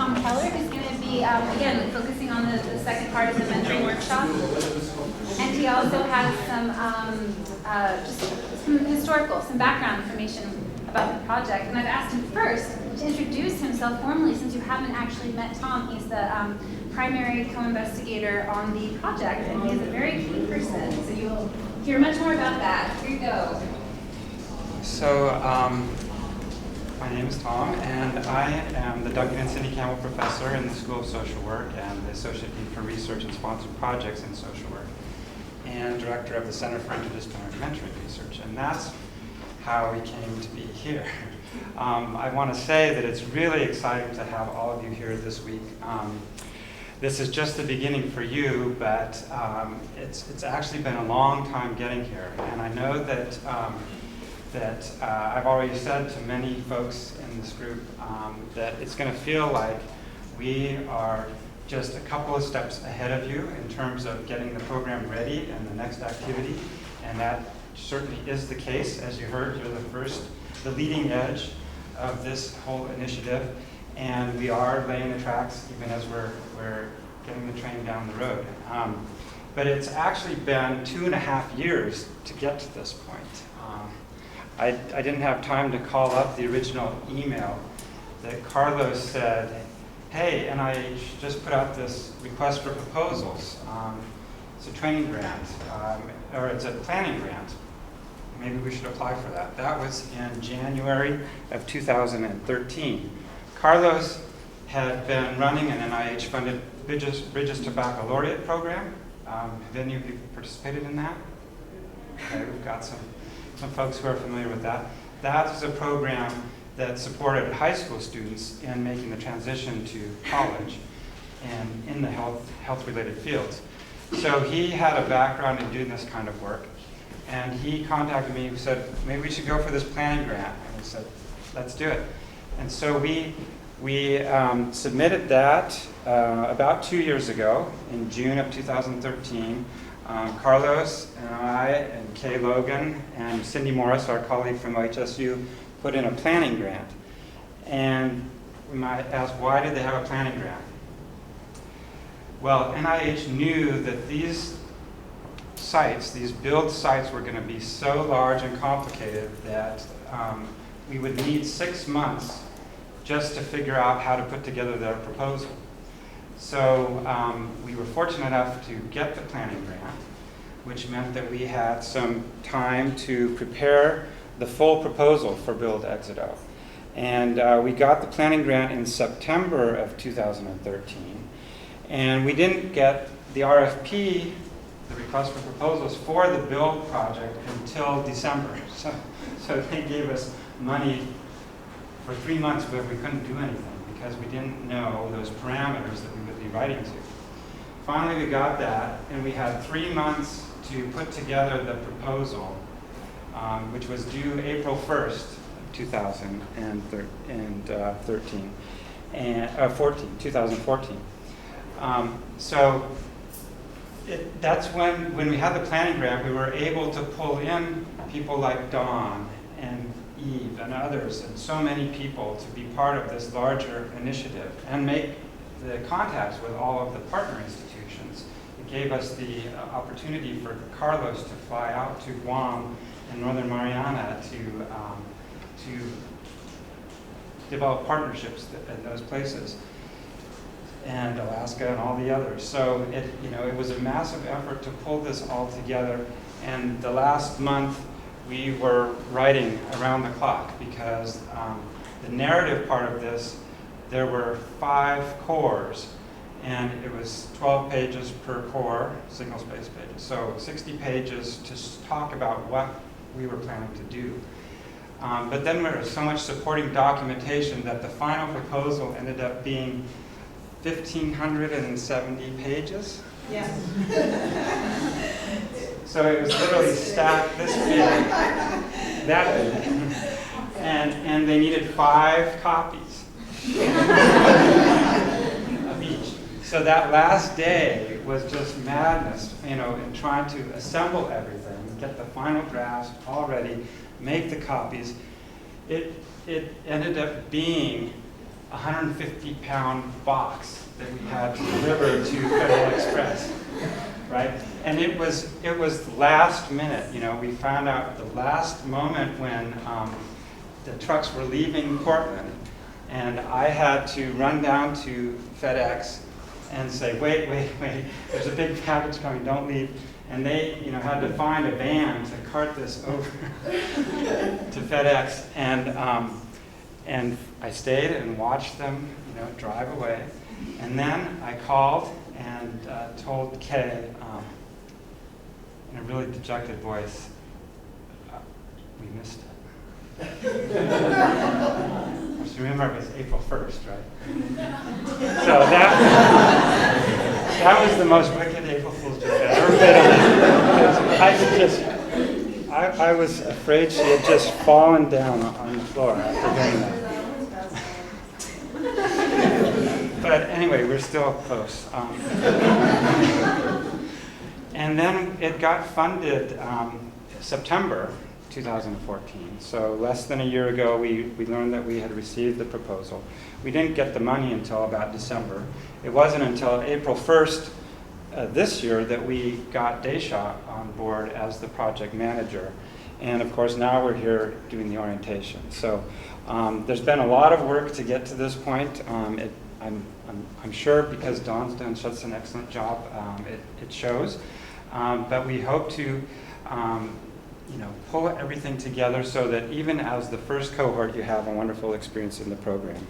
Tom Keller, who's going to be, again, focusing on the second part of the mentoring workshop. And he also has just some historical, some background information about the project. And I've asked him first to introduce himself formally, since you haven't actually met Tom. He's the primary co-investigator on the project, and he is a very key person. So you'll hear much more about that. Here you go. So, my name is Tom, and I am the Duncan and Cindy Campbell Professor in the School of Social Work and the Associate Dean for Research and Sponsored Projects in Social Work, and Director of the Center for Interdisciplinary Mentoring Research. And that's how we came to be here. I want to say that it's really exciting to have all of you here this week. This is just the beginning for you, but it's actually been a long time getting here. And I know that I've already said to many folks in this group that it's going to feel like we are just a couple of steps ahead of you in terms of getting the program ready and the next activity. And that certainly is the case. As you heard, you're the leading edge of this whole initiative. And we are laying the tracks even as we're getting the train down the road. But it's actually been 2.5 years to get to this point. I didn't have time to call up the original email that Carlos said, hey, NIH just put out this request for proposals. It's a training grant, or it's a planning grant. Maybe we should apply for that. That was in January of 2013. Carlos had been running an NIH-funded Bridges to Baccalaureate program. Have any of you participated in that? Okay, we've got some folks who are familiar with that. That is a program that supported high school students in making the transition to college and in the health-related fields. So he had a background in doing this kind of work. And he contacted me and said, maybe we should go for this planning grant. And I said, let's do it. And so we submitted that about 2 years ago, in June of 2013. Carlos and I and Kay Logan and Cindy Morris, our colleague from OHSU, put in a planning grant. And we might ask, why did they have a planning grant? Well, NIH knew that these sites, these build sites, were going to be so large and complicated that we would need 6 months just to figure out how to put together their proposal. So we were fortunate enough to get the planning grant, which meant that we had some time to prepare the full proposal for Build EXITO. And we got the planning grant in September of 2013. And we didn't get the RFP, the request for proposals, for the Build project until December. So they gave us money for 3 months where we couldn't do anything because we didn't know those parameters that we would be writing to. Finally, we got that, and we had 3 months to put together the proposal, which was due April 1st, 2014. So that's when we had the planning grant, we were able to pull in people like Dawn and Eve and others, and so many people to be part of this larger initiative and make the contacts with all of the partner institutions. It gave us the opportunity for Carlos to fly out to Guam and Northern Mariana to develop partnerships in those places, and Alaska and all the others. So it was a massive effort to pull this all together. And the last month we were writing around the clock because the narrative part of this, there were 5 cores, and it was 12 pages per core, single-space pages. So 60 pages to talk about what we were planning to do. But then there was so much supporting documentation that the final proposal ended up being 1,570 pages. Yeah. So it was literally stacked this big, that big, and they needed 5 copies of each. So that last day was just madness, in trying to assemble everything, get the final drafts all ready, make the copies. It ended up being 150-pound box that we had to deliver to Federal Express, right? And it was last minute. You know, we found out the last moment when the trucks were leaving Portland, and I had to run down to FedEx and say, wait, there's a big package coming, don't leave. And they, you know, had to find a van to cart this over to FedEx, and I stayed and watched them, you know, drive away. And then I called and told Kay in a really dejected voice, we missed it. Just remember, it was April 1st, right? So that was the most wicked April Fool's joke I ever played on. I was afraid she had just fallen down on the floor after doing that. But anyway, we're still close. And then it got funded September 2014. So less than a year ago, we learned that we had received the proposal. We didn't get the money until about December. It wasn't until April 1st this year that we got Desha on board as the project manager. And of course, now we're here doing the orientation. So there's been a lot of work to get to this point. I'm sure because Dawn's done such an excellent job, it shows. But we hope to pull everything together so that even as the first cohort, you have a wonderful experience in the program.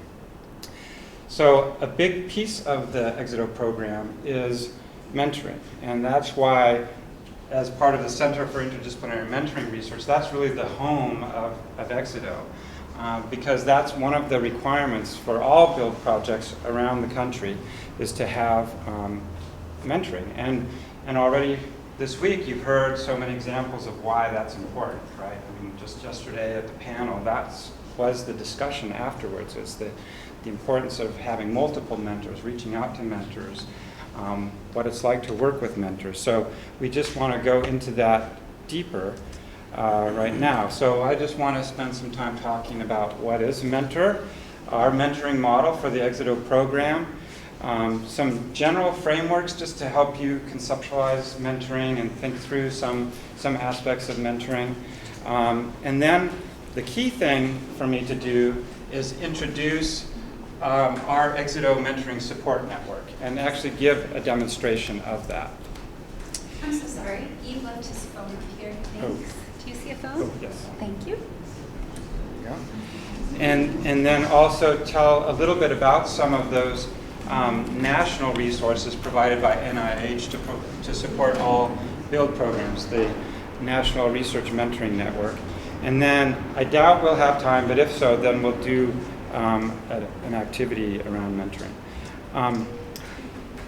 So a big piece of the EXITO program is mentoring. And that's why, as part of the Center for Interdisciplinary Mentoring Research, that's really the home of EXITO. Because that's one of the requirements for all build projects around the country, is to have mentoring. And already this week you've heard so many examples of why that's important, right? I mean, just yesterday at the panel, that was the discussion afterwards, is the importance of having multiple mentors, reaching out to mentors, what it's like to work with mentors. So we just want to go into that deeper right now. So I just want to spend some time talking about what is a mentor, our mentoring model for the EXITO program, some general frameworks just to help you conceptualize mentoring and think through some aspects of mentoring. And then the key thing for me to do is introduce our EXITO mentoring support network and actually give a demonstration of that. I'm so sorry. Eve left his phone up here. Thanks. Oh. Do you see a phone? Oh, yes. Thank you. Yeah. And then also tell a little bit about some of those national resources provided by NIH to support all build programs, the National Research Mentoring Network. And then I doubt we'll have time, but if so, then we'll do an activity around mentoring.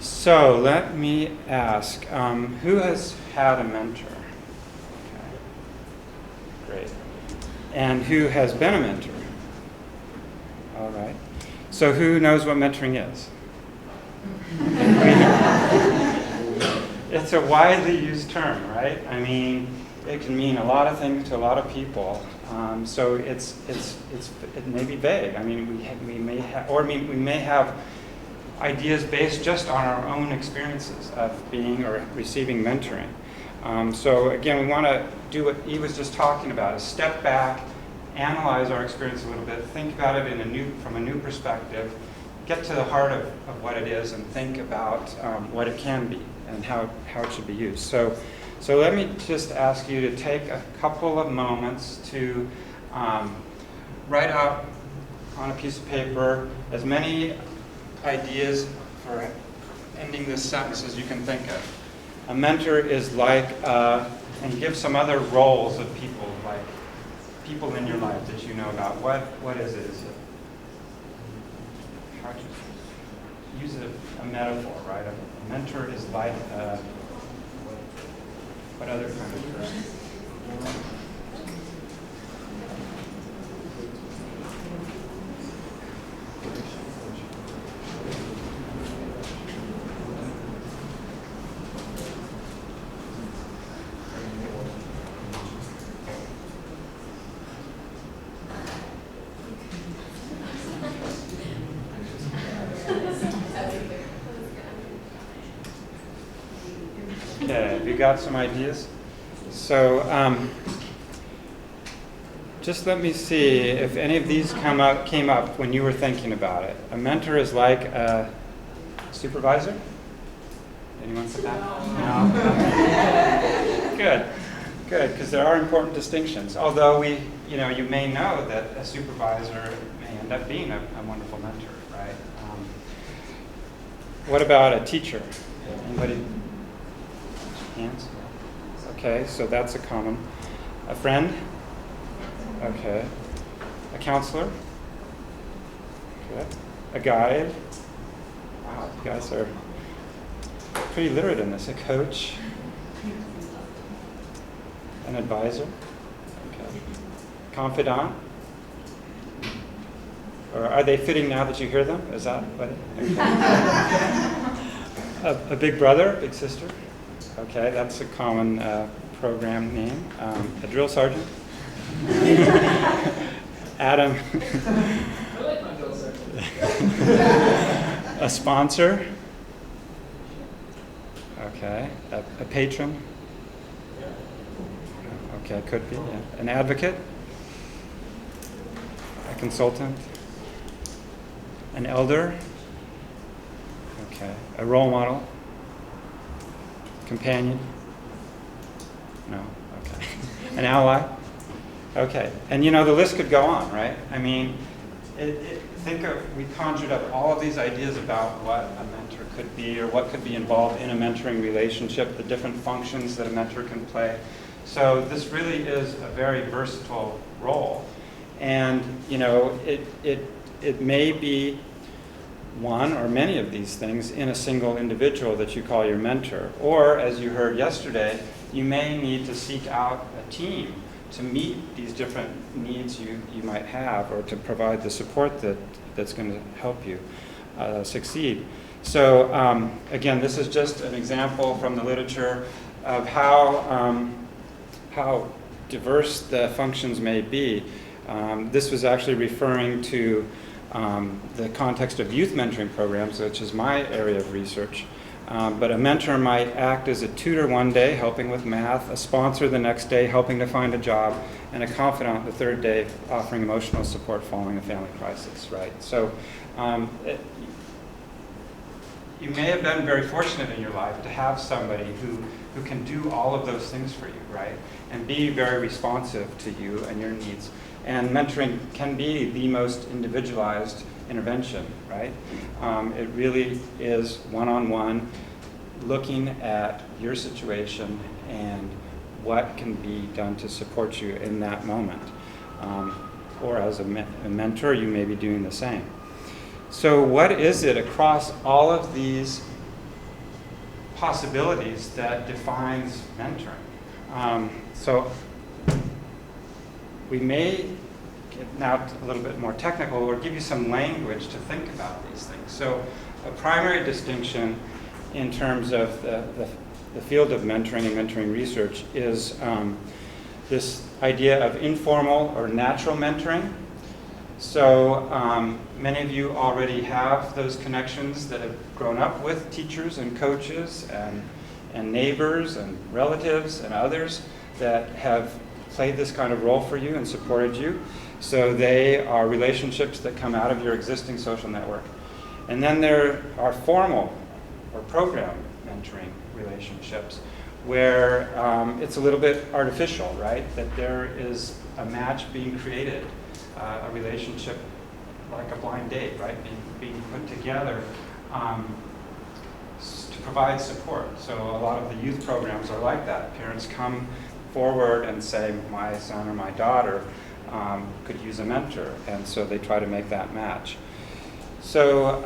So let me ask, who has had a mentor? Great. And who has been a mentor? All right. So who knows what mentoring is? It's a widely used term, right? I mean, it can mean a lot of things to a lot of people. So it may be vague. I mean, we may have ideas based just on our own experiences of being or receiving mentoring. So again, we want to do what Eve was just talking about, is step back, analyze our experience a little bit, think about it from a new perspective, get to the heart of what it is, and think about what it can be and how it should be used. So let me just ask you to take a couple of moments to write out on a piece of paper as many ideas for ending this sentence as you can think of. A mentor is like, and give some other roles of people, like people in your life that you know about. What is it? Is it, how to use a metaphor, right? A mentor is like, what other kind of person? Okay, have you got some ideas? So just let me see if any of these came up when you were thinking about it. A mentor is like a supervisor? Anyone said that? No. Good, because there are important distinctions. Although you may know that a supervisor may end up being a wonderful mentor, right? What about a teacher? Anybody? Hands? Okay, so that's a common. A friend? Okay. A counselor? Okay. A guide? Wow, you guys are pretty literate in this. A coach? An advisor? Okay. Confidant? Or are they fitting now that you hear them? Is that what? Okay. A big brother, big sister? Okay, that's a common program name. A drill sergeant? Adam? I like my drill sergeant. A sponsor? Okay. A patron? Okay, could be. Yeah. An advocate? A consultant? An elder? Okay. A role model? Companion? No. Okay. An ally? Okay. And the list could go on, right? I mean, we conjured up all of these ideas about what a mentor could be or what could be involved in a mentoring relationship, the different functions that a mentor can play. So this really is a very versatile role. And, it may be one or many of these things in a single individual that you call your mentor. Or, as you heard yesterday, you may need to seek out a team to meet these different needs you might have, or to provide the support that's going to help you succeed. So again, this is just an example from the literature of how diverse the functions may be. This was actually referring to the context of youth mentoring programs, which is my area of research. But a mentor might act as a tutor one day, helping with math, a sponsor the next day, helping to find a job, and a confidant the third day, offering emotional support following a family crisis, right? So you may have been very fortunate in your life to have somebody who can do all of those things for you, right? And be very responsive to you and your needs. And mentoring can be the most individualized intervention, right? It really is one-on-one, looking at your situation and what can be done to support you in that moment. Or as a mentor, you may be doing the same. So what is it across all of these possibilities that defines mentoring? So we may get now a little bit more technical, or give you some language to think about these things. So a primary distinction in terms of the field of mentoring and mentoring research is this idea of informal or natural mentoring. So many of you already have those connections that have grown up with teachers and coaches and neighbors and relatives and others that have played this kind of role for you and supported you. So they are relationships that come out of your existing social network. And then there are formal or program mentoring relationships where it's a little bit artificial, right? That there is a match being created, a relationship like a blind date, right? Being put together to provide support. So a lot of the youth programs are like that. Parents come forward and say, my son or my daughter could use a mentor, and so they try to make that match. So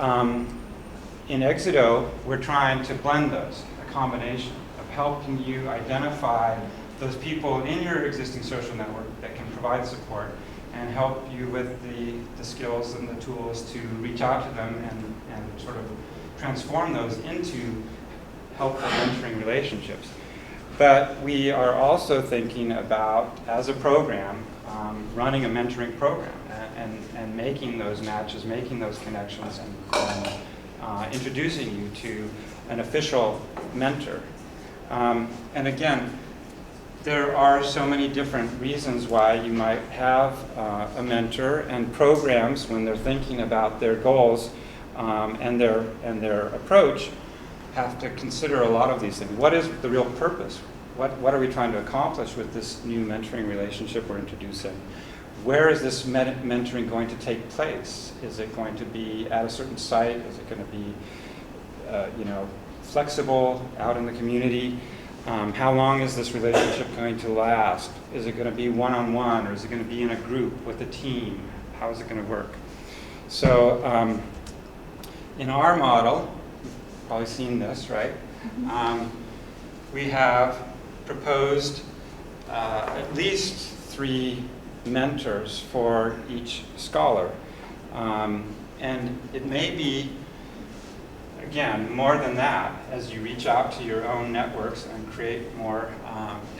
in EXITO, we're trying to blend those, a combination of helping you identify those people in your existing social network that can provide support and help you with the skills and the tools to reach out to them and sort of transform those into helpful mentoring relationships. But we are also thinking about, as a program, running a mentoring program and making those matches, making those connections, and introducing you to an official mentor. And again, there are so many different reasons why you might have a mentor, and programs, when they're thinking about their goals and their approach, have to consider a lot of these things. What is the real purpose? What are we trying to accomplish with this new mentoring relationship we're introducing? Where is this mentoring going to take place? Is it going to be at a certain site? Is it going to be flexible out in the community? How long is this relationship going to last? Is it going to be one-on-one, or is it going to be in a group with a team? How is it going to work? So in our model, you've probably seen this, right? We have proposed at least 3 mentors for each scholar. And it may be, again, more than that as you reach out to your own networks and create more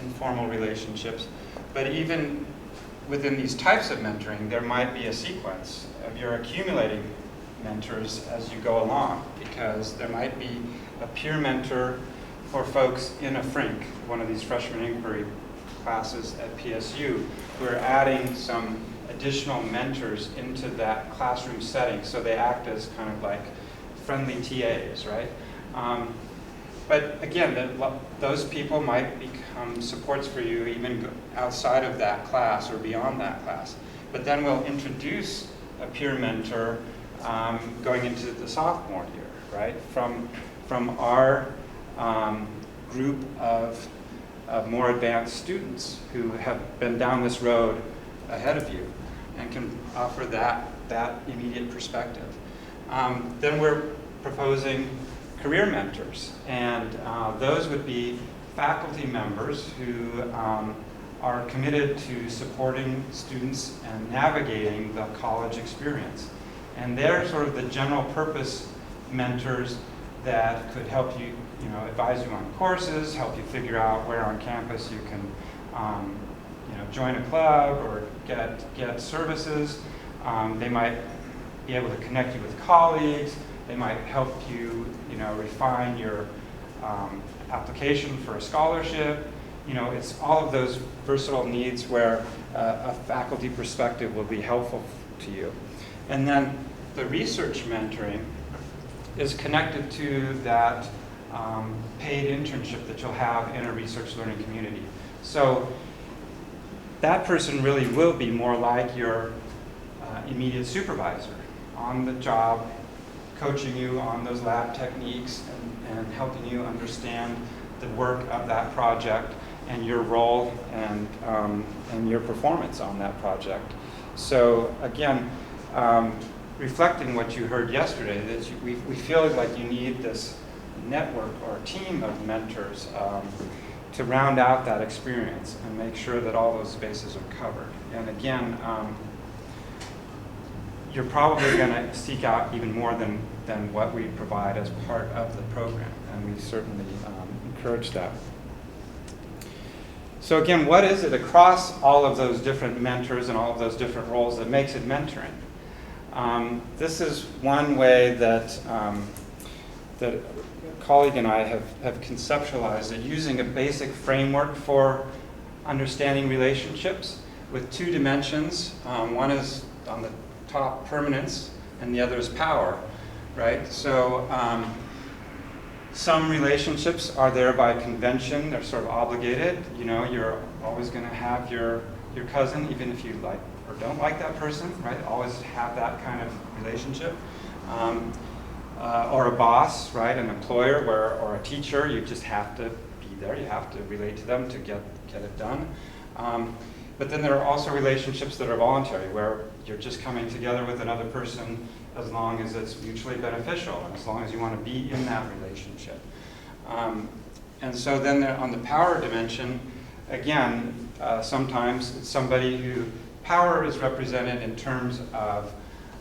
informal relationships. But even within these types of mentoring, there might be a sequence of you're accumulating mentors as you go along, because there might be a peer mentor for folks in a FRINC, one of these freshman inquiry classes at PSU. We're adding some additional mentors into that classroom setting, so they act as kind of like friendly TAs, right? But again, those people might become supports for you even outside of that class or beyond that class. But then we'll introduce a peer mentor going into the sophomore year, right? From our group of more advanced students who have been down this road ahead of you and can offer that immediate perspective. Then we're proposing career mentors, and those would be faculty members who are committed to supporting students and navigating the college experience. And they're sort of the general purpose mentors that could help you, advise you on courses, help you figure out where on campus you can, join a club or get services. They might be able to connect you with colleagues. They might help you, refine your application for a scholarship. It's all of those versatile needs where a faculty perspective will be helpful to you. And then the research mentoring is connected to that paid internship that you'll have in a research learning community. So that person really will be more like your immediate supervisor on the job, coaching you on those lab techniques and helping you understand the work of that project and your role and your performance on that project. So again, reflecting what you heard yesterday, that we feel like you need this network or team of mentors to round out that experience and make sure that all those bases are covered. And again, you're probably going to seek out even more than what we provide as part of the program, and we certainly encourage that. So again, what is it across all of those different mentors and all of those different roles that makes it mentoring? This is one way that that a colleague and I have conceptualized it, using a basic framework for understanding relationships with 2 dimensions. One is on the top, permanence, and the other is power, right? So some relationships are there by convention. They're sort of obligated. You're always going to have your cousin, even if you like or don't like that person, right? Always have that kind of relationship. Or a boss, right? An employer, or a teacher. You just have to be there. You have to relate to them to get it done. But then there are also relationships that are voluntary, where you're just coming together with another person as long as it's mutually beneficial, and as long as you want to be in that relationship. And so then on the power dimension, again, sometimes it's somebody who power is represented in terms of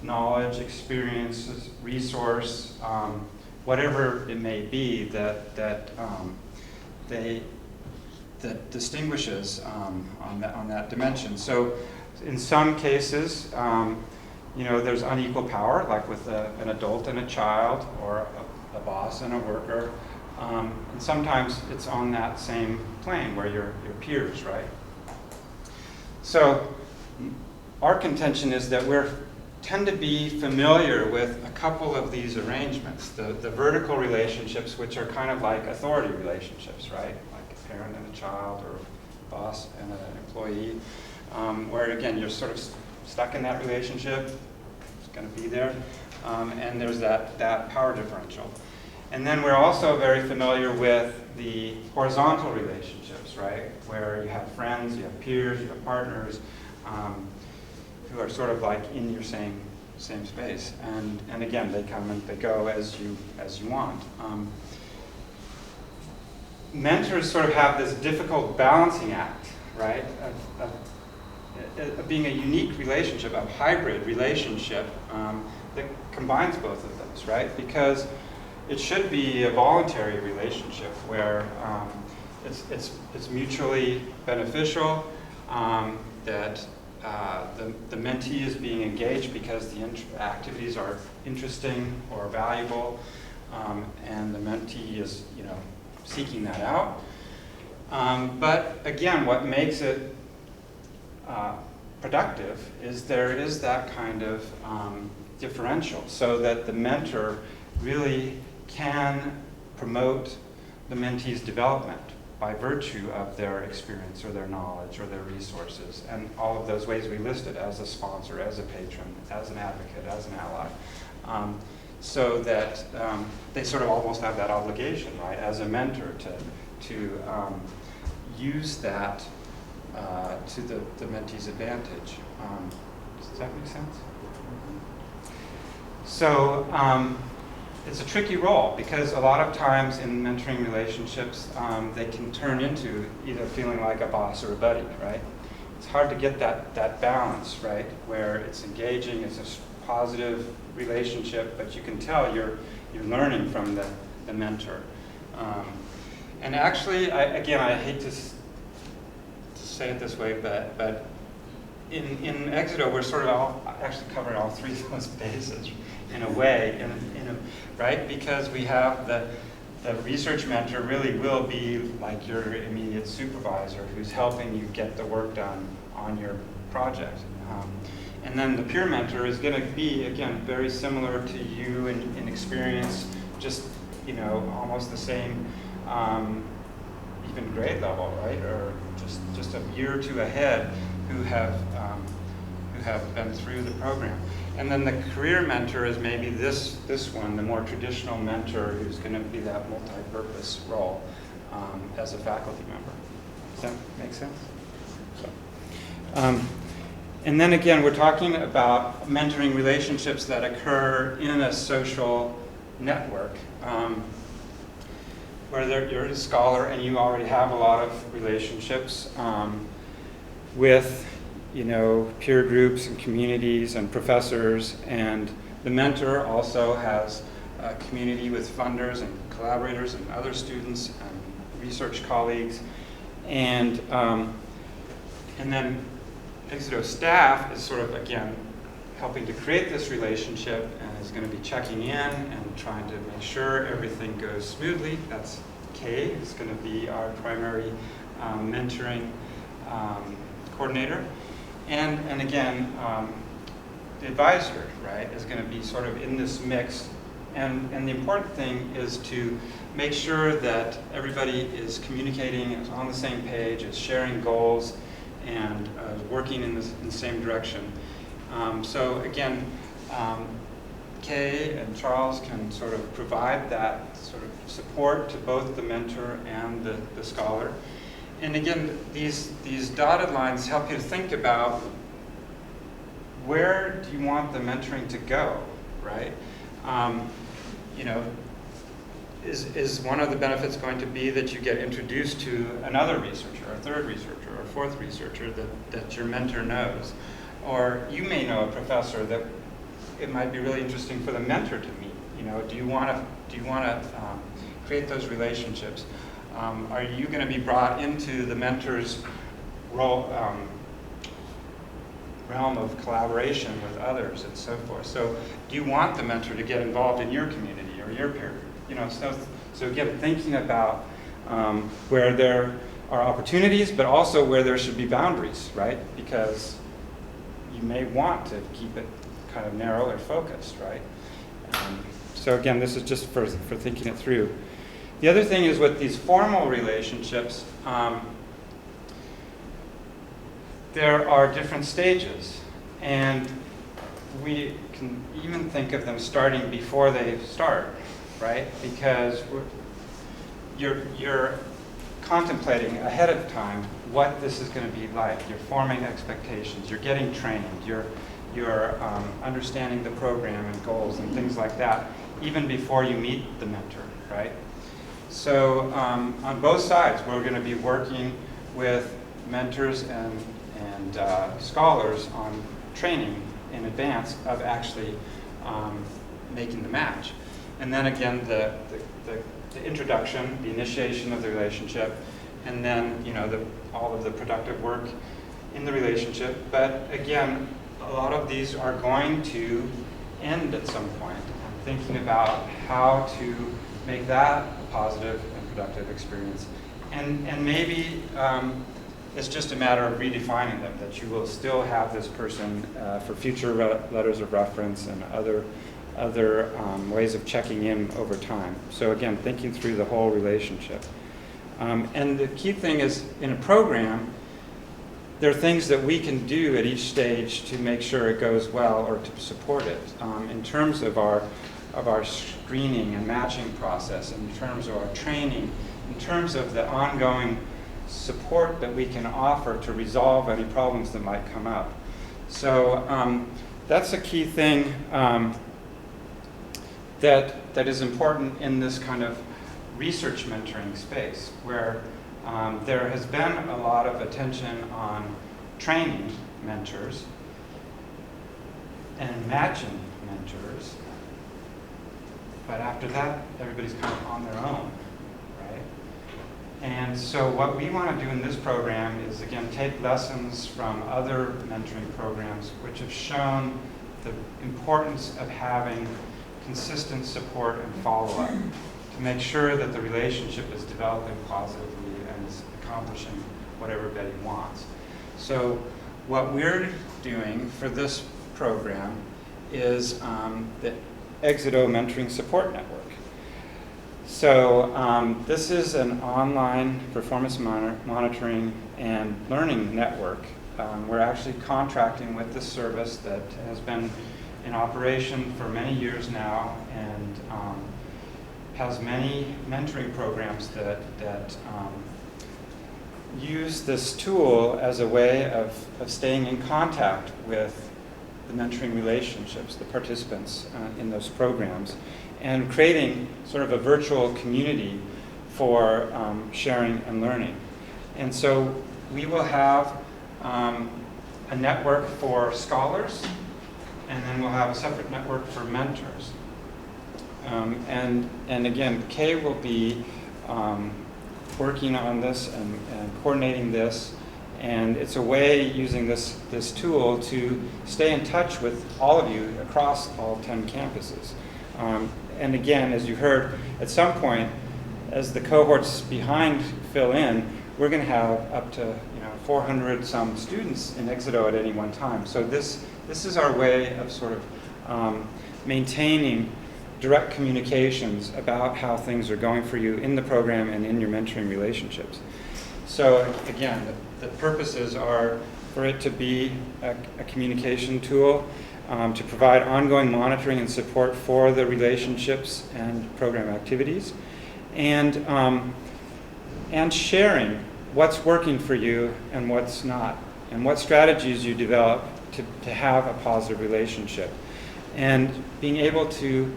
knowledge, experiences, resource, whatever it may be that distinguishes on that dimension. So in some cases, there's unequal power, like with an adult and a child, or a boss and a worker. And sometimes it's on that same plane where you're peers, right? So our contention is that we tend to be familiar with a couple of these arrangements. The vertical relationships, which are kind of like authority relationships, right? Like a parent and a child, or a boss and an employee, where again, you're sort of stuck in that relationship. It's going to be there. And there's that power differential. And then we're also very familiar with the horizontal relationships, right? Where you have friends, you have peers, you have partners, who are sort of like in your same space. And again, they come and they go as you want. Mentors sort of have this difficult balancing act, right? Of being a unique relationship, a hybrid relationship that combines both of those, right? Because it should be a voluntary relationship where it's mutually beneficial, that the mentee is being engaged because the activities are interesting or valuable, and the mentee is, seeking that out. But again, what makes it productive is there is that kind of differential, so that the mentor really can promote the mentee's development by virtue of their experience or their knowledge or their resources, and all of those ways we listed, as a sponsor, as a patron, as an advocate, as an ally, so that they sort of almost have that obligation, right, as a mentor to use that to the mentee's advantage. Does that make sense? So it's a tricky role, because a lot of times in mentoring relationships, they can turn into either feeling like a boss or a buddy, right? It's hard to get that balance, right, where it's engaging, it's a positive relationship, but you can tell you're learning from the mentor. And actually, I hate to say it this way, but in EXITO, we're sort of actually covering all three of those bases in a way, right? Because we have the research mentor really will be like your immediate supervisor who's helping you get the work done on your project. And then the peer mentor is going to be, again, very similar to you in experience, just, almost the same, even grade level, right? Or just a year or two ahead, who have been through the program. And then the career mentor is maybe this one, the more traditional mentor, who's going to be that multi-purpose role as a faculty member. Does that make sense? So, and then again, we're talking about mentoring relationships that occur in a social network, where you're a scholar and you already have a lot of relationships with peer groups and communities and professors, and the mentor also has a community with funders and collaborators and other students and research colleagues, and then EXITO staff is sort of, again, helping to create this relationship, and is going to be checking in and trying to make sure everything goes smoothly. That's Kay, who's going to be our primary mentoring coordinator. And again, the advisor, right, is going to be sort of in this mix. And the important thing is to make sure that everybody is communicating, is on the same page, is sharing goals, and working in the same direction. So again, Kay and Charles can sort of provide that sort of support to both the mentor and the scholar. And again, these dotted lines help you to think about, where do you want the mentoring to go, right? Is one of the benefits going to be that you get introduced to another researcher, a third researcher, or a fourth researcher that your mentor knows? Or you may know a professor that it might be really interesting for the mentor to meet. Do you want to create those relationships? Are you going to be brought into the mentor's role, realm of collaboration with others, and so forth? So do you want the mentor to get involved in your community or your peer group? So again, thinking about where there are opportunities, but also where there should be boundaries, right? Because you may want to keep it kind of narrow or focused, right? So again, this is just for thinking it through. The other thing is with these formal relationships, there are different stages, and we can even think of them starting before they start, right? Because you're contemplating ahead of time what this is going to be like. You're forming expectations. You're getting trained. You're understanding the program and goals and things like that, even before you meet the mentor, right? So on both sides, we're going to be working with mentors and scholars on training in advance of actually making the match. And then again, the introduction, the initiation of the relationship, and then all of the productive work in the relationship. But again, a lot of these are going to end at some point. I'm thinking about how to make that a positive and productive experience. And maybe it's just a matter of redefining them, that you will still have this person for future letters of reference and other ways of checking in over time. So again, thinking through the whole relationship. And the key thing is, in a program, there are things that we can do at each stage to make sure it goes well or to support it. In terms of our screening and matching process, in terms of our training, in terms of the ongoing support that we can offer to resolve any problems that might come up. So that's a key thing that is important in this kind of research mentoring space, where there has been a lot of attention on training mentors and matching mentors, but after that, everybody's kind of on their own, right? And so what we want to do in this program is, again, take lessons from other mentoring programs which have shown the importance of having consistent support and follow-up to make sure that the relationship is developing positively and is accomplishing what everybody wants. So what we're doing for this program is the EXITO Mentoring Support Network. So this is an online performance monitoring and learning network. We're actually contracting with this service that has been in operation for many years now, and has many mentoring programs that use this tool as a way of staying in contact with the mentoring relationships, the participants in those programs, and creating sort of a virtual community for sharing and learning. And so we will have a network for scholars, and then we'll have a separate network for mentors. And again, Kay will be working on this and coordinating this, and it's a way, using this tool, to stay in touch with all of you across all 10 campuses. And again, as you heard, at some point, as the cohorts behind fill in, we're going to have up to 400 some students in EXITO at any one time. So this is our way of sort of maintaining direct communications about how things are going for you in the program and in your mentoring relationships. So again, the purposes are for it to be a communication tool, to provide ongoing monitoring and support for the relationships and program activities, and sharing what's working for you and what's not, and what strategies you develop to have a positive relationship, and being able to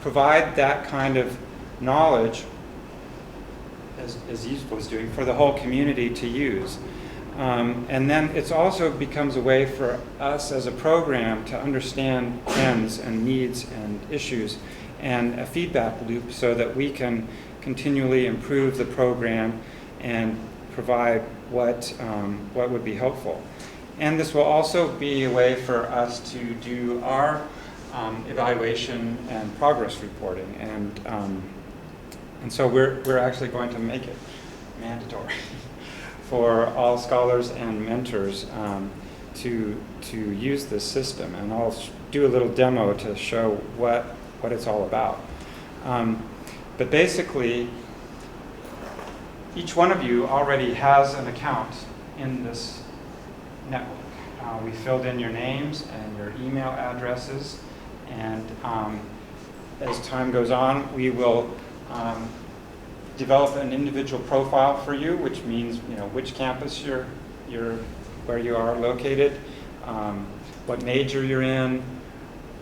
provide that kind of knowledge, as EXITO is doing, for the whole community to use. And then it also becomes a way for us as a program to understand trends and needs and issues, and a feedback loop so that we can continually improve the program and provide what would be helpful. And this will also be a way for us to do our evaluation and progress reporting, And so we're actually going to make it mandatory for all scholars and mentors to use this system. And I'll do a little demo to show what it's all about. But basically, each one of you already has an account in this network. We filled in your names and your email addresses, and as time goes on, we will develop an individual profile for you, which means which campus where you are located, what major you're in,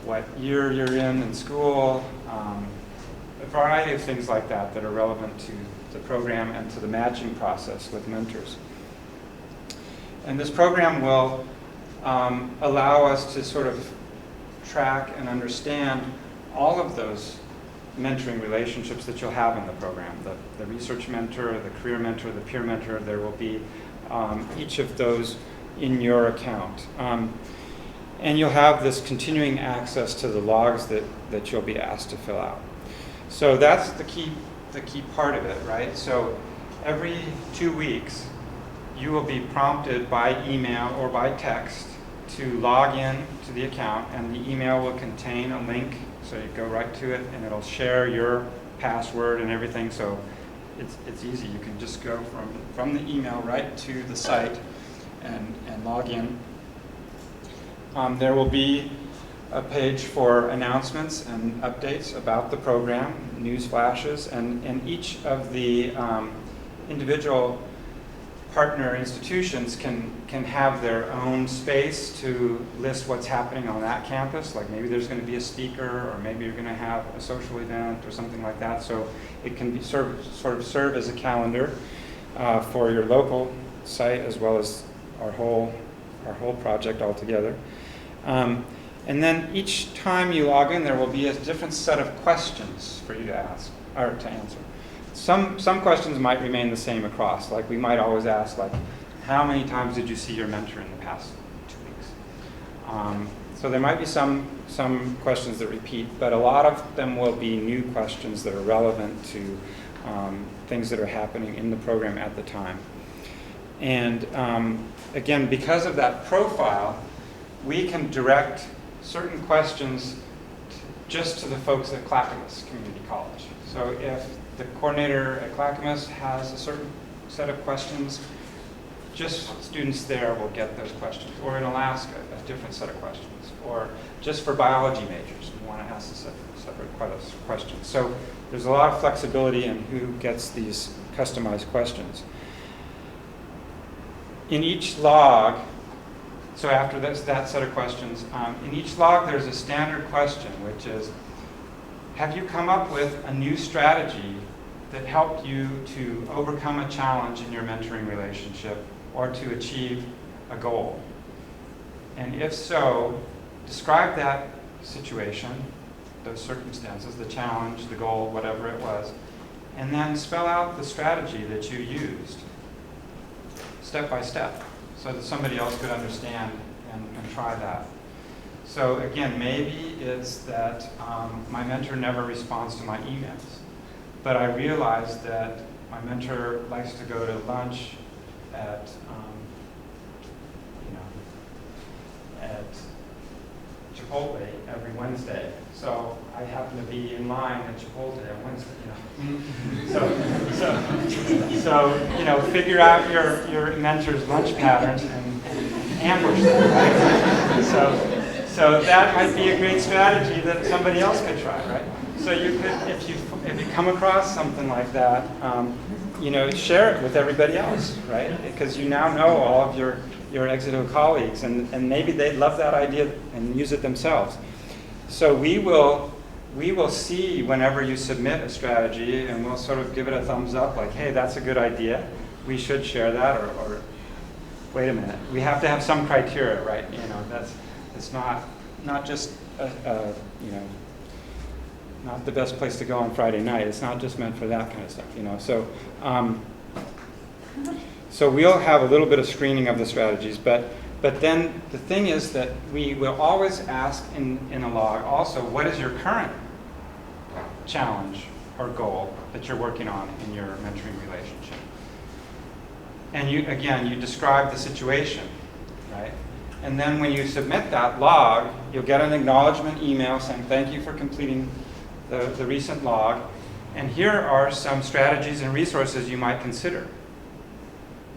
what year you're in school, a variety of things like that that are relevant to the program and to the matching process with mentors. And this program will allow us to sort of track and understand all of those mentoring relationships that you'll have in the program. The research mentor, the career mentor, the peer mentor, there will be each of those in your account. And you'll have this continuing access to the logs that you'll be asked to fill out. So that's the key part of it, right? So every 2 weeks, you will be prompted by email or by text to log in to the account, and the email will contain a link, so you go right to it, and it'll share your password and everything. So it's easy. You can just go from the email right to the site and log in. There will be a page for announcements and updates about the program, news flashes, and each of the individual partner institutions can have their own space to list what's happening on that campus. Like maybe there's going to be a speaker, or maybe you're going to have a social event or something like that. So it can be sort of serve as a calendar for your local site, as well as our whole project altogether. And then each time you log in, there will be a different set of questions for you to ask or to answer. Some questions might remain the same across. Like we might always ask, like, how many times did you see your mentor in the past 2 weeks? So there might be some questions that repeat, but a lot of them will be new questions that are relevant to things that are happening in the program at the time. And again, because of that profile, we can direct certain questions just to the folks at Clackamas Community College. So if the coordinator at Clackamas has a certain set of questions, just students there will get those questions. Or in Alaska, a different set of questions. Or just for biology majors, we want to ask a separate questions. So there's a lot of flexibility in who gets these customized questions. In each log, so after that set of questions, in each log there's a standard question, which is, have you come up with a new strategy that helped you to overcome a challenge in your mentoring relationship or to achieve a goal? And if so, describe that situation, those circumstances, the challenge, the goal, whatever it was, and then spell out the strategy that you used, step by step, so that somebody else could understand and try that. So again, maybe it's that my mentor never responds to my emails, but I realized that my mentor likes to go to lunch at Chipotle every Wednesday. So I happen to be in line at Chipotle on Wednesday. So figure out your mentor's lunch patterns and ambush them. Right? So that might be a great strategy that somebody else could try, right? So you could, if you come across something like that, share it with everybody else, right? Because you now know all of your EXITO colleagues, and maybe they'd love that idea and use it themselves. So we will see whenever you submit a strategy, and we'll sort of give it a thumbs up, like, hey, that's a good idea. We should share that, or wait a minute. We have to have some criteria, right? It's not just not the best place to go on Friday night. It's not just meant for that kind of stuff, So we'll have a little bit of screening of the strategies, but then the thing is that we will always ask in a log also, what is your current challenge or goal that you're working on in your mentoring relationship. And you describe the situation, right? And then when you submit that log, you'll get an acknowledgement email saying thank you for completing the recent log. And here are some strategies and resources you might consider.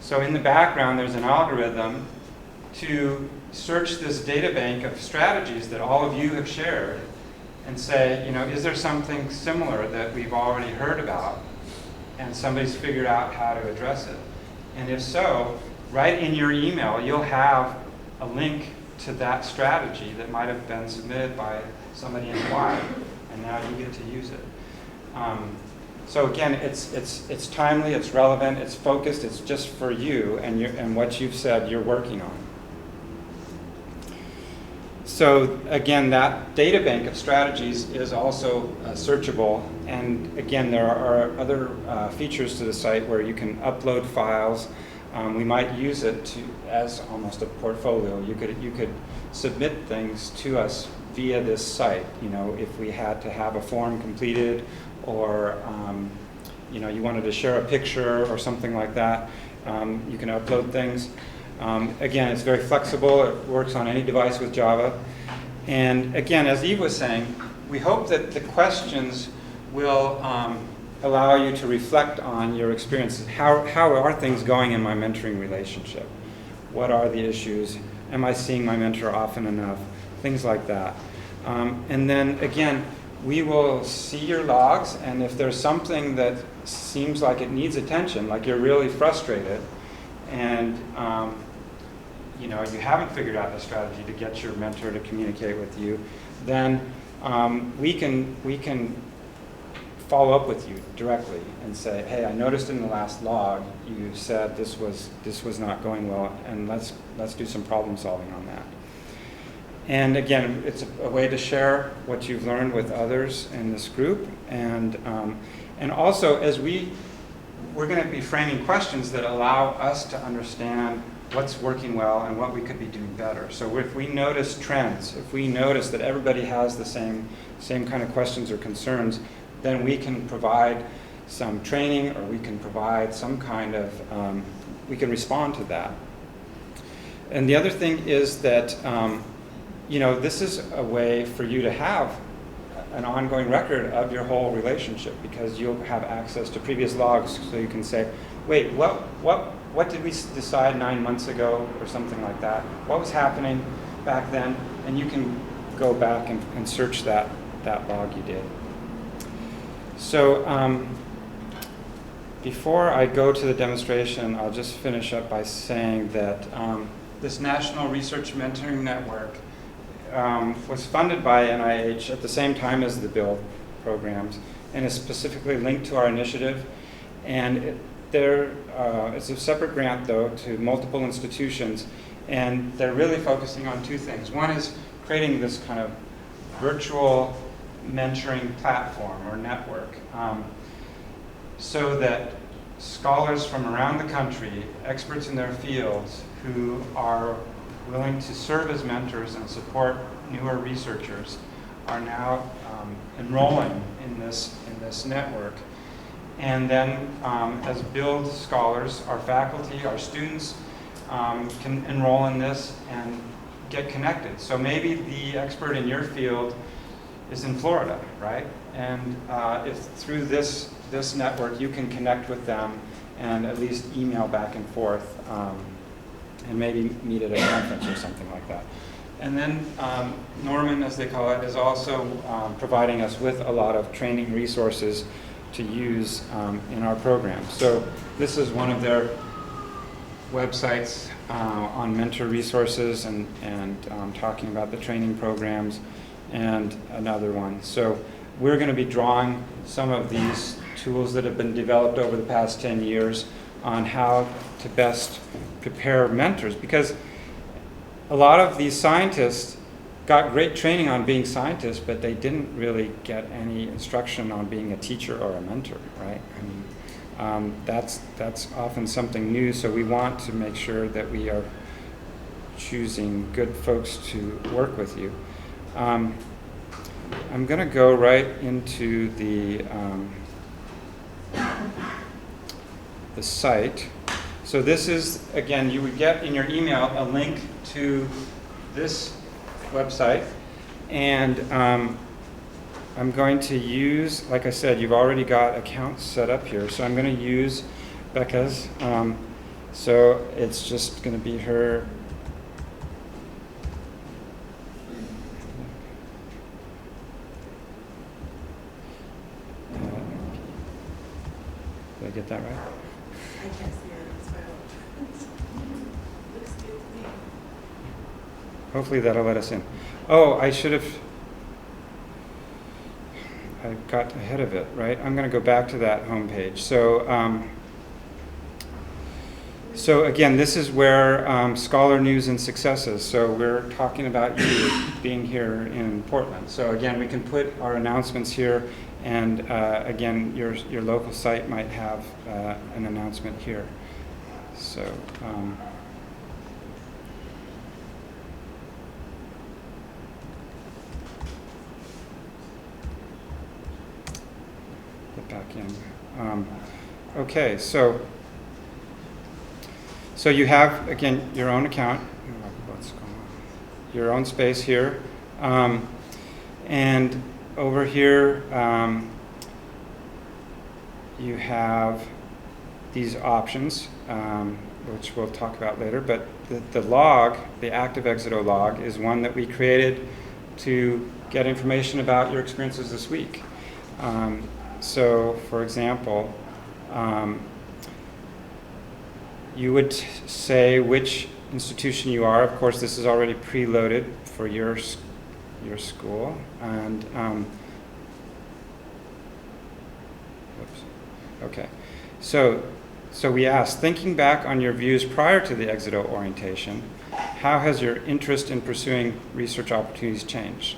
So in the background, there's an algorithm to search this data bank of strategies that all of you have shared and say, is there something similar that we've already heard about and somebody's figured out how to address it? And if so, right in your email, you'll have a link to that strategy that might have been submitted by somebody in Hawaii, and now you get to use it. So again, it's timely, it's relevant, it's focused, it's just for you and what you've said you're working on. So again, that data bank of strategies is also searchable, and again, there are other features to the site where you can upload files. We might use it as almost a portfolio. You could submit things to us via this site. If we had to have a form completed, or you wanted to share a picture or something like that, you can upload things. Again, it's very flexible. It works on any device with Java. And again, as Eve was saying, we hope that the questions will allow you to reflect on your experiences. How are things going in my mentoring relationship? What are the issues? Am I seeing my mentor often enough? Things like that. And then again, we will see your logs, and if there's something that seems like it needs attention, like you're really frustrated, and you haven't figured out the strategy to get your mentor to communicate with you, then we can follow up with you directly and say, hey, I noticed in the last log you said this was not going well, and let's do some problem solving on that. And again, it's a way to share what you've learned with others in this group, and also as we're going to be framing questions that allow us to understand what's working well and what we could be doing better. So if we notice trends, if we notice that everybody has the same kind of questions or concerns, then we can provide some training, or we can provide some kind of, we can respond to that. And the other thing is that, this is a way for you to have an ongoing record of your whole relationship, because you'll have access to previous logs, so you can say, wait, what did we decide 9 months ago, or something like that? What was happening back then? And you can go back and search that log you did. So before I go to the demonstration, I'll just finish up by saying that this National Research Mentoring Network was funded by NIH at the same time as the BUILD programs, and is specifically linked to our initiative. And it's a separate grant, though, to multiple institutions, and they're really focusing on two things. One is creating this kind of virtual mentoring platform or network, so that scholars from around the country, experts in their fields, who are willing to serve as mentors and support newer researchers, are now enrolling in this network. And then as BUILD scholars, our faculty, our students can enroll in this and get connected. So maybe the expert in your field is in Florida, right? And if through this network you can connect with them and at least email back and forth, and maybe meet at a conference or something like that. And then Norman, as they call it, is also providing us with a lot of training resources to use in our program. So this is one of their websites on mentor resources and talking about the training programs, and another one. So we're going to be drawing some of these tools that have been developed over the past 10 years on how to best prepare mentors, because a lot of these scientists got great training on being scientists, but they didn't really get any instruction on being a teacher or a mentor, right? I mean, that's often something new, so we want to make sure that we are choosing good folks to work with you. I'm going to go right into the the site. So this is, again, you would get in your email a link to this website. And I'm going to use, like I said, you've already got accounts set up here. So I'm going to use Becca's. So it's just going to be her. Did I get that right? I can't see it as well. Looks good to me. Hopefully that'll let us in. Oh, I should have. I got ahead of it, right? I'm going to go back to that homepage. So again, this is where Scholar News and Successes. So we're talking about you being here in Portland. So again, we can put our announcements here, and again, your local site might have an announcement here. So. Get back in. Okay, so you have, again, your own account. What's going on? Your own space here. And over here, you have these options, which we'll talk about later. But the log, the active EXITO log, is one that we created to get information about your experiences this week. So, for example, you would say which institution you are. Of course, this is already preloaded for your school. And oops. Okay. So we asked, thinking back on your views prior to the EXITO orientation, how has your interest in pursuing research opportunities changed?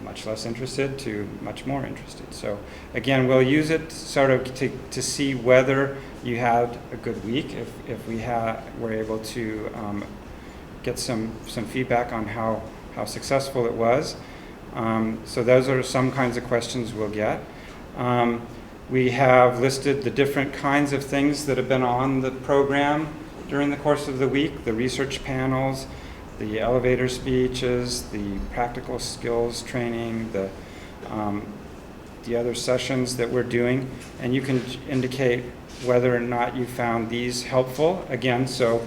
Much less interested to much more interested. So again, we'll use it sort of to see whether you had a good week, if we were able to get some feedback on how successful it was. So those are some kinds of questions we'll get. We have listed the different kinds of things that have been on the program during the course of the week, the research panels, the elevator speeches, the practical skills training, the other sessions that we're doing, and you can indicate whether or not you found these helpful. Again, so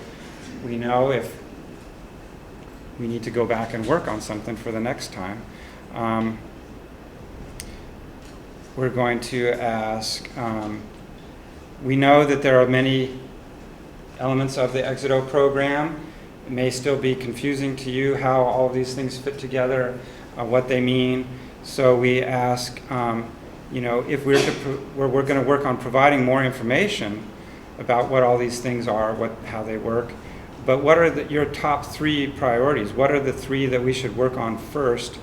we know if we need to go back and work on something for the next time. We're going to ask, we know that there are many elements of the EXITO program. It may still be confusing to you how all of these things fit together, what they mean. So we ask, if we're going to work on providing more information about what all these things are, how they work. But what are your top 3 priorities? What are the 3 that we should work on first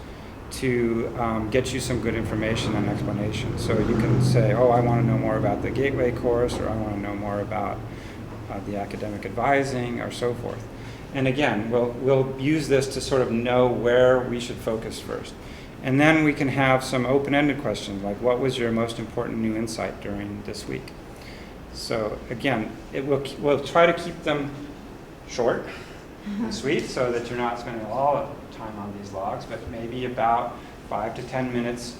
to get you some good information and explanation? So you can say, oh, I want to know more about the Gateway course, or I want to know more about the academic advising, or so forth. And again, we'll use this to sort of know where we should focus first. And then we can have some open-ended questions, like what was your most important new insight during this week? So again, we'll try to keep them short and sweet so that you're not spending all the time on these logs, but maybe about 5 to 10 minutes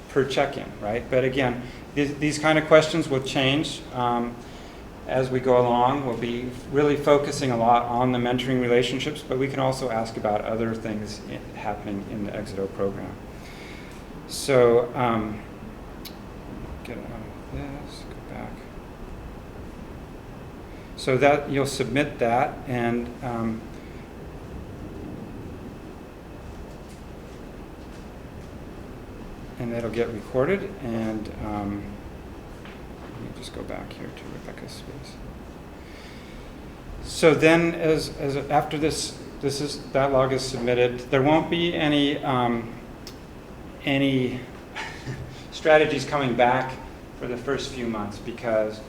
per check-in, right? But again, these kind of questions will change. As we go along, we'll be really focusing a lot on the mentoring relationships, but we can also ask about other things happening in the EXITO program. So, get out of this, go back. So that you'll submit that, and it'll get recorded, and let me just go back here to Rebecca's space. So then, as after that log is submitted, there won't be any strategies coming back for the first few months, because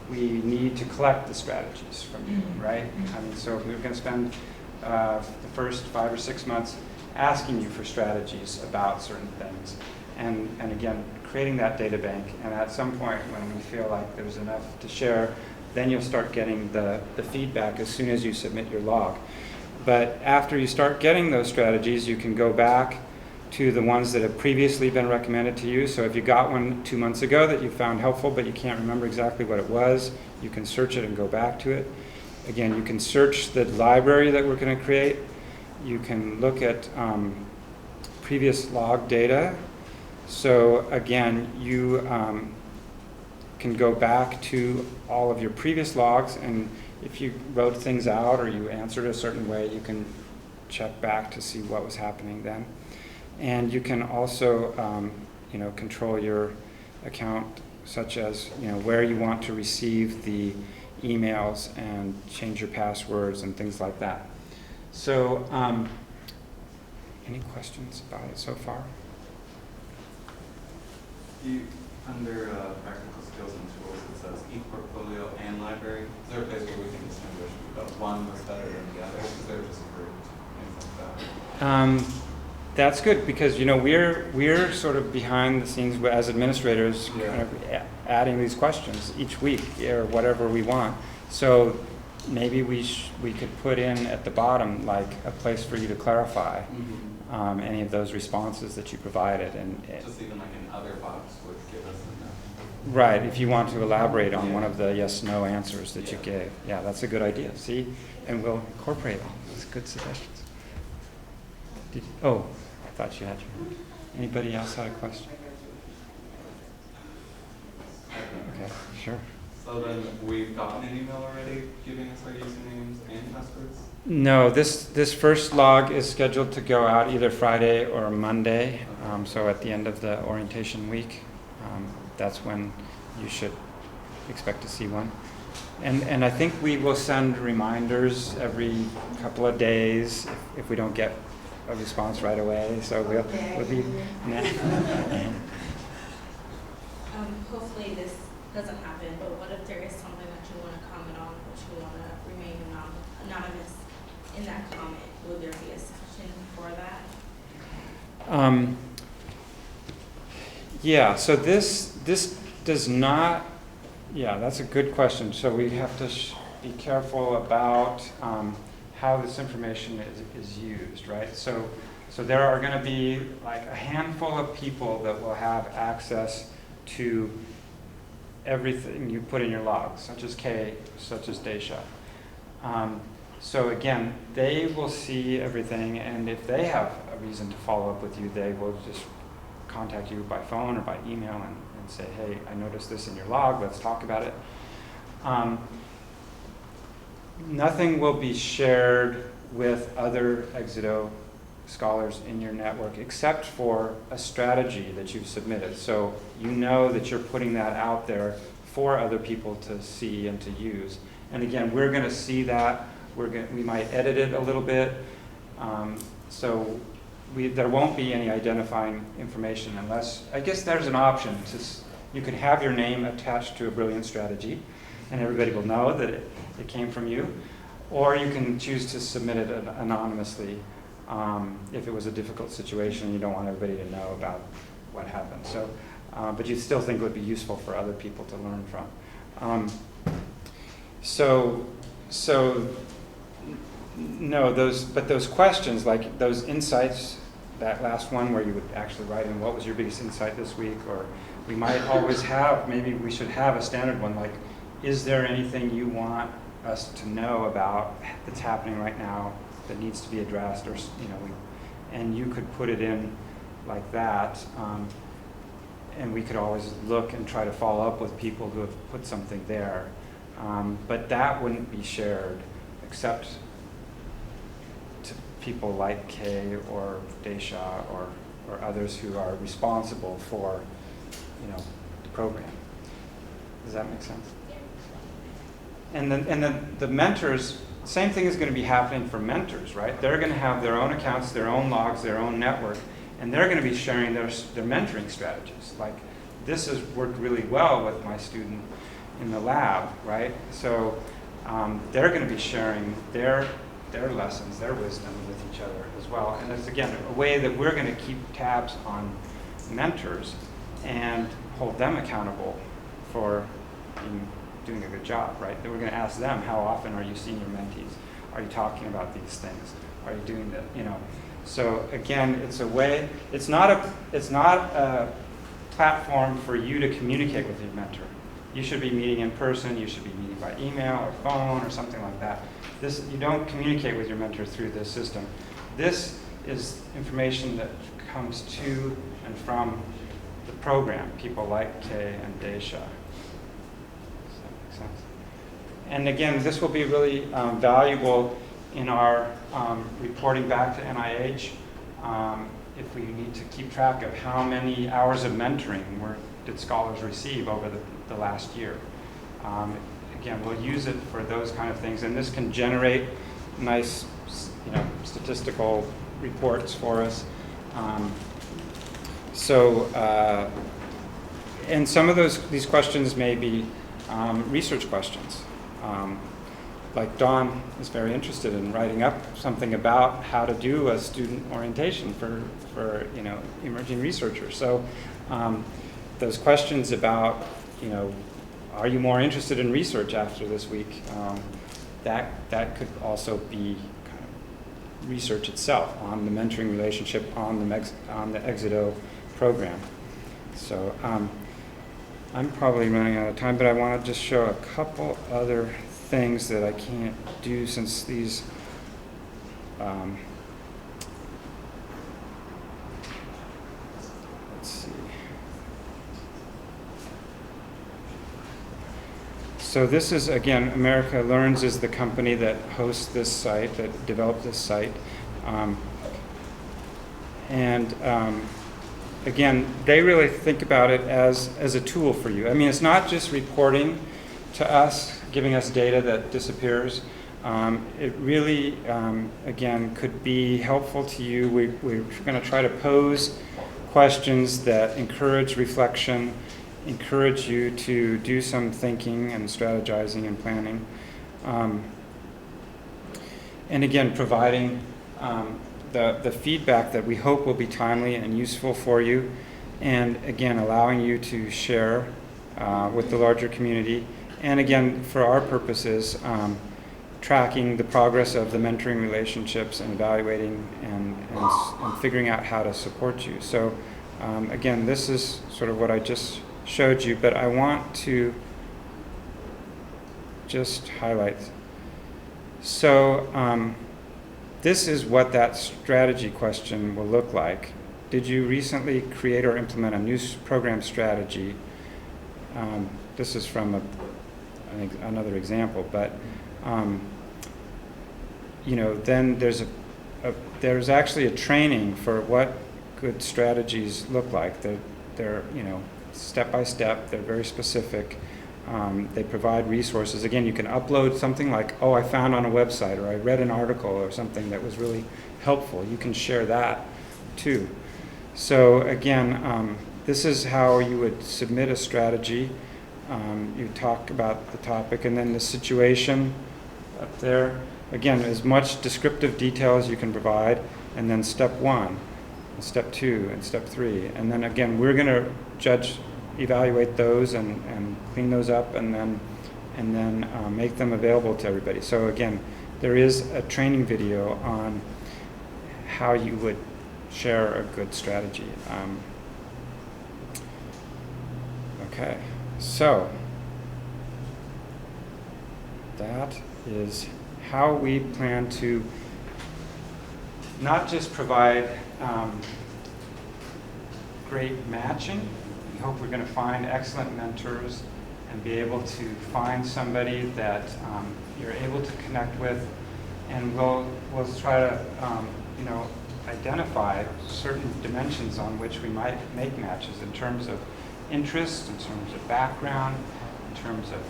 we need to collect the strategies from you, right? I mean, so we're going to spend the first 5 or 6 months asking you for strategies about certain things, and again, creating that data bank, and at some point when we feel like there's enough to share, then you'll start getting the feedback as soon as you submit your log. But after you start getting those strategies, you can go back to the ones that have previously been recommended to you. So if you got one 2 months ago that you found helpful, but you can't remember exactly what it was, you can search it and go back to it. Again, you can search the library that we're going to create. You can look at previous log data. So again, you can go back to all of your previous logs, and if you wrote things out or you answered a certain way, you can check back to see what was happening then. And you can also control your account, such as where you want to receive the emails and change your passwords and things like that. So any questions about it so far? Under practical skills and tools, it says e-portfolio and library. Is there a place where we can distinguish one was better than the other? Is there just grouped things like that? That's good, because we're sort of behind the scenes as administrators, kind of adding these questions each week or whatever we want. So maybe we could put in at the bottom like a place for you to clarify any of those responses that you provided, and just even like an other box would give us enough. right, if you want to elaborate on one of the yes/no answers that you gave. Yeah, that's a good idea. See, and we'll incorporate all those good suggestions. I thought you had your. Anybody else had a question? Okay, sure. So then we've gotten an email already giving us our usernames and passwords? No, this first log is scheduled to go out either Friday or Monday. So at the end of the orientation week, that's when you should expect to see one. And I think we will send reminders every couple of days if we don't get a response right away. So we'll be. Hopefully this doesn't happen, but what if there is something that you want to comment on, but you want to remain anonymous in that comment? Will there be a section for that? Yeah, so this does not, that's a good question. So we have to be careful about how this information is used, right? So there are going to be like a handful of people that will have access to everything you put in your logs, such as Kay, such as Daisha. So again, they will see everything, and if they have a reason to follow up with you, they will just contact you by phone or by email and say, hey, I noticed this in your log, let's talk about it. Nothing will be shared with other EXITO scholars in your network except for a strategy that you've submitted. So you know that you're putting that out there for other people to see and to use. And again, we're going to see that. We might edit it a little bit. So there won't be any identifying information unless, I guess there's an option. You could have your name attached to a brilliant strategy and everybody will know that it came from you. Or you can choose to submit it anonymously if it was a difficult situation and you don't want everybody to know about what happened. So, but you still think it would be useful for other people to learn from. No, those questions, like those insights, that last one where you would actually write in what was your biggest insight this week, or we might always have, maybe we should have a standard one like, is there anything you want us to know about that's happening right now that needs to be addressed, or and you could put it in like that, and we could always look and try to follow up with people who have put something there, but that wouldn't be shared except to people like Kay or Daisha or others who are responsible for the program. Does that make sense? And then the mentors, same thing is going to be happening for mentors, right? They're going to have their own accounts, their own logs, their own network, and they're going to be sharing their mentoring strategies. Like, this has worked really well with my student in the lab, right? So they're going to be sharing their lessons, their wisdom with each other as well. And it's, again, a way that we're going to keep tabs on mentors and hold them accountable for doing a good job, right? Then we're going to ask them, how often are you seeing your mentees? Are you talking about these things? Are you doing that? So again, it's a way. It's not a platform for you to communicate with your mentor. You should be meeting in person. You should be meeting by email or phone or something like that. You don't communicate with your mentor through this system. This is information that comes to and from the program, people like Kay and Daisha. Does that make sense? And again, this will be really valuable in our reporting back to NIH if we need to keep track of how many hours of mentoring did scholars receive over the last year. Again, we'll use it for those kind of things, and this can generate nice, statistical reports for us. And some of these questions may be research questions. Like Dawn is very interested in writing up something about how to do a student orientation for emerging researchers. So those questions about are you more interested in research after this week? That could also be kind of research itself on the mentoring relationship on the EXITO program. So I'm probably running out of time, but I want to just show a couple other things that I can't do since these let's see. So this is, again, America Learns is the company that hosts this site, that developed this site. Again, they really think about it as a tool for you. I mean, it's not just reporting to us, giving us data that disappears. It really, again, could be helpful to you. We're going to try to pose questions that encourage reflection, encourage you to do some thinking and strategizing and planning. And again, providing the feedback that we hope will be timely and useful for you, and again, allowing you to share with the larger community, and again, for our purposes, tracking the progress of the mentoring relationships and evaluating and figuring out how to support you. So again, this is sort of what I just showed you, but I want to just highlight. So this is what that strategy question will look like. Did you recently create or implement a new program strategy? This is from another example, but then there's actually a training for what good strategies look like. They're step by step. They're very specific. They provide resources. Again, you can upload something like, I found on a website, or I read an article or something that was really helpful. You can share that too. So again, this is how you would submit a strategy. You talk about the topic, and then the situation up there. Again, as much descriptive detail as you can provide, and then step 1, and step 2, and step 3. And then again, we're going to evaluate those and clean those up, and then make them available to everybody. So again, there is a training video on how you would share a good strategy. Okay, so that is how we plan to not just provide great matching. We hope we're going to find excellent mentors and be able to find somebody that you're able to connect with, and we'll try to identify certain dimensions on which we might make matches in terms of interest, in terms of background, in terms of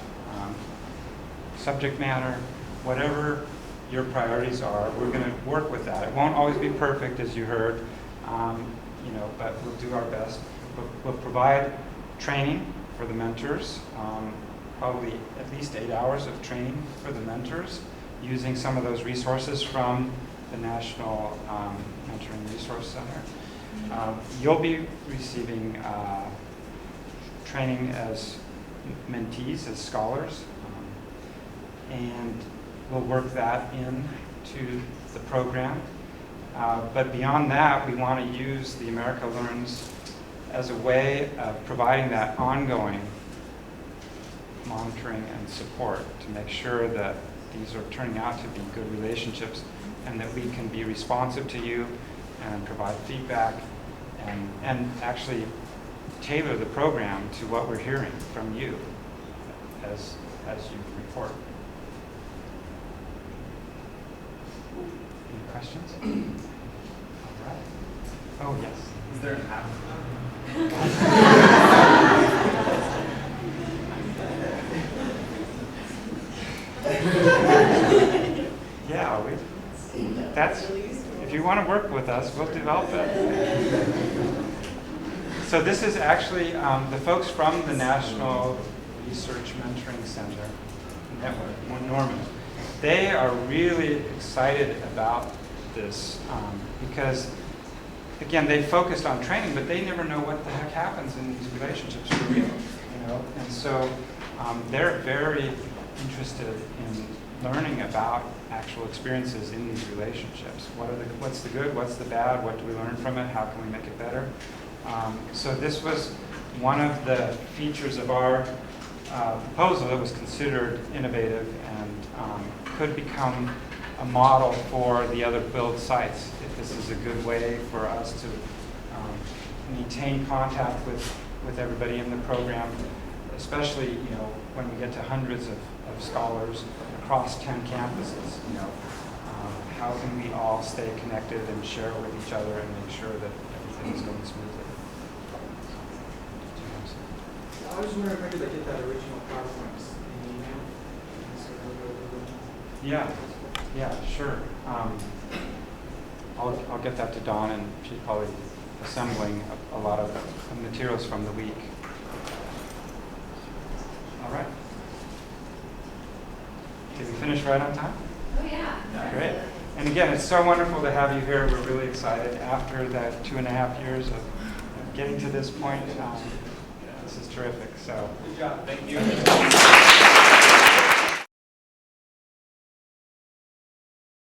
subject matter, whatever your priorities are. We're going to work with that. It won't always be perfect, as you heard, but we'll do our best. We'll provide training for the mentors, probably at least 8 hours of training for the mentors, using some of those resources from the National Mentoring Resource Center. You'll be receiving training as mentees, as scholars. And we'll work that into the program. But beyond that, we want to use the America Learns as a way of providing that ongoing monitoring and support to make sure that these are turning out to be good relationships and that we can be responsive to you and provide feedback and actually tailor the program to what we're hearing from you as you report. Any questions? All right. Oh, yes. Is there an app? Yeah, that's, if you want to work with us, we'll develop it. So this is actually the folks from the National Research Mentoring Center Network, Norman. They are really excited about this because, again, they focused on training, but they never know what the heck happens in these relationships for real, you know. And so they're very interested in learning about actual experiences in these relationships. What's the good? What's the bad? What do we learn from it? How can we make it better? So this was one of the features of our proposal that was considered innovative and could become a model for the other build sites. If this is a good way for us to maintain contact with everybody in the program, especially when we get to hundreds of scholars across 10 campuses. How can we all stay connected and share with each other and make sure that everything is going smoothly? I was wondering if I could get that original PowerPoint in email. Yeah, sure. I'll get that to Dawn, and she's probably assembling a lot of materials from the week. All right. Did we finish right on time? Oh, yeah. Great. And again, it's so wonderful to have you here. We're really excited after that 2.5 years of getting to this point. This is terrific. So, Good job. Thank you.